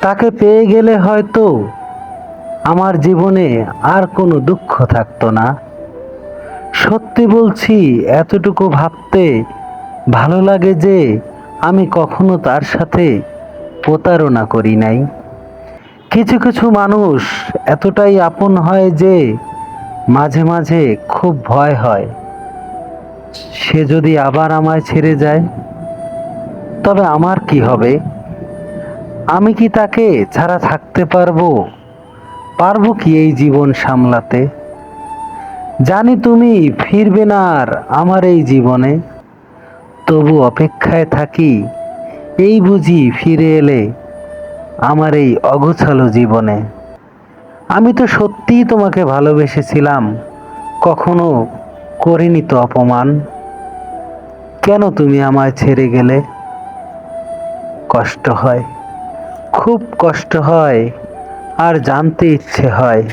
তাকে পেয়ে গেলে হয়তো আমার জীবনে আর কোনো দুঃখ থাকতো না। সত্যি বলছি, এতটুকু ভাবতে ভালো লাগে যে আমি কখনো তার সাথে প্রতারণা করি নাই। কিছু কিছু মানুষ এতটাই আপন হয় যে মাঝে মাঝে খুব ভয় হয় সে যদি আবার আমায় ছেড়ে যায়, তবে আমার কি হবে? আমি কি তাকে ছাড়া থাকতে পারবো? পারবো কি এই জীবন সামলাতে? জানি তুমি ফিরবে না আর আমার এই জীবনে, তবু অপেক্ষায় থাকি, এই বুঝি ফিরে এলে আমার এই অগোছালো জীবনে। আমি তো সত্যিই তোমাকে ভালোবেসেছিলাম, কখনো করিনি তো অপমান। কেন তুমি আমায় ছেড়ে গেলে? কষ্ট হয়, খুব কষ্ট হয়, আর জানতে ইচ্ছে হয়